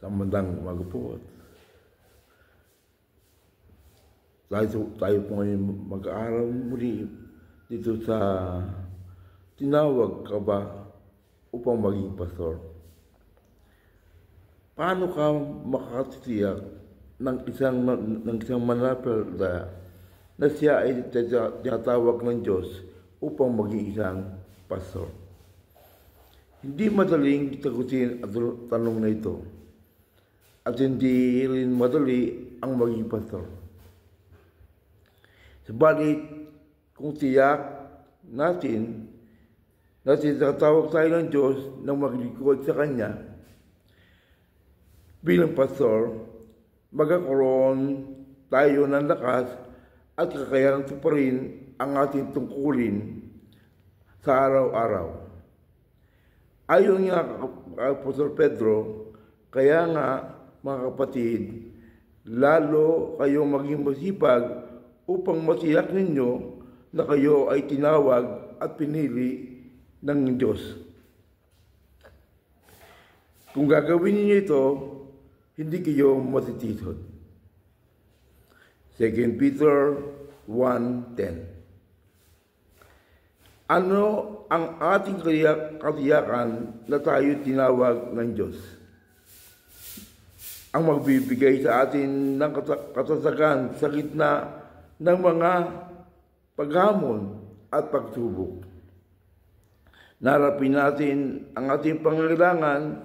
Sa magandang umaga po. Tayo po ngayon mag-aaral muli dito sa tinawag ka ba upang maging pastor. Paano ka makakatiyak ng isang mananampalataya na siya ay tinatawag ng Diyos upang maging isang pastor? Hindi madaling sagutin ang tanong na ito. At hindi rin madali ang maging pastor. Subalit, kung tiyak natin na tinatawag tayo ng Diyos na maglingkod sa Kanya, bilang pastor, magkakaroon tayo ng lakas at kakayanan tuparin ang ating tungkulin sa araw-araw. Ayon nga kay Apostol Pedro, kaya nga mga kapatid, lalo kayong maging masipag upang matiyak ninyo na kayo ay tinawag at pinili ng Diyos. Kung gagawin niyo ito, hindi kayo matitisod. 2 Peter 1:10. Ano ang ating katiyakan na tayo tinawag ng Diyos? Ang magbibigay sa atin ng katasagan sa gitna ng mga paghamon at pagsubok. Narapin natin ang ating pangangailangan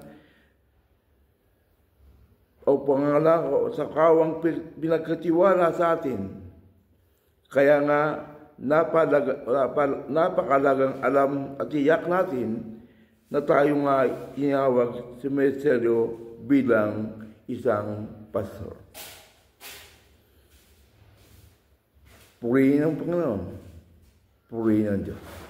o pangangailangan sa kawang pinagkatiwala sa atin. Kaya nga, napakalagang alam at tiyak natin na tayo nga tinawag sa ministeryo bilang isang pastor. Purihin ang Panginoon. Purihin ang Diyos.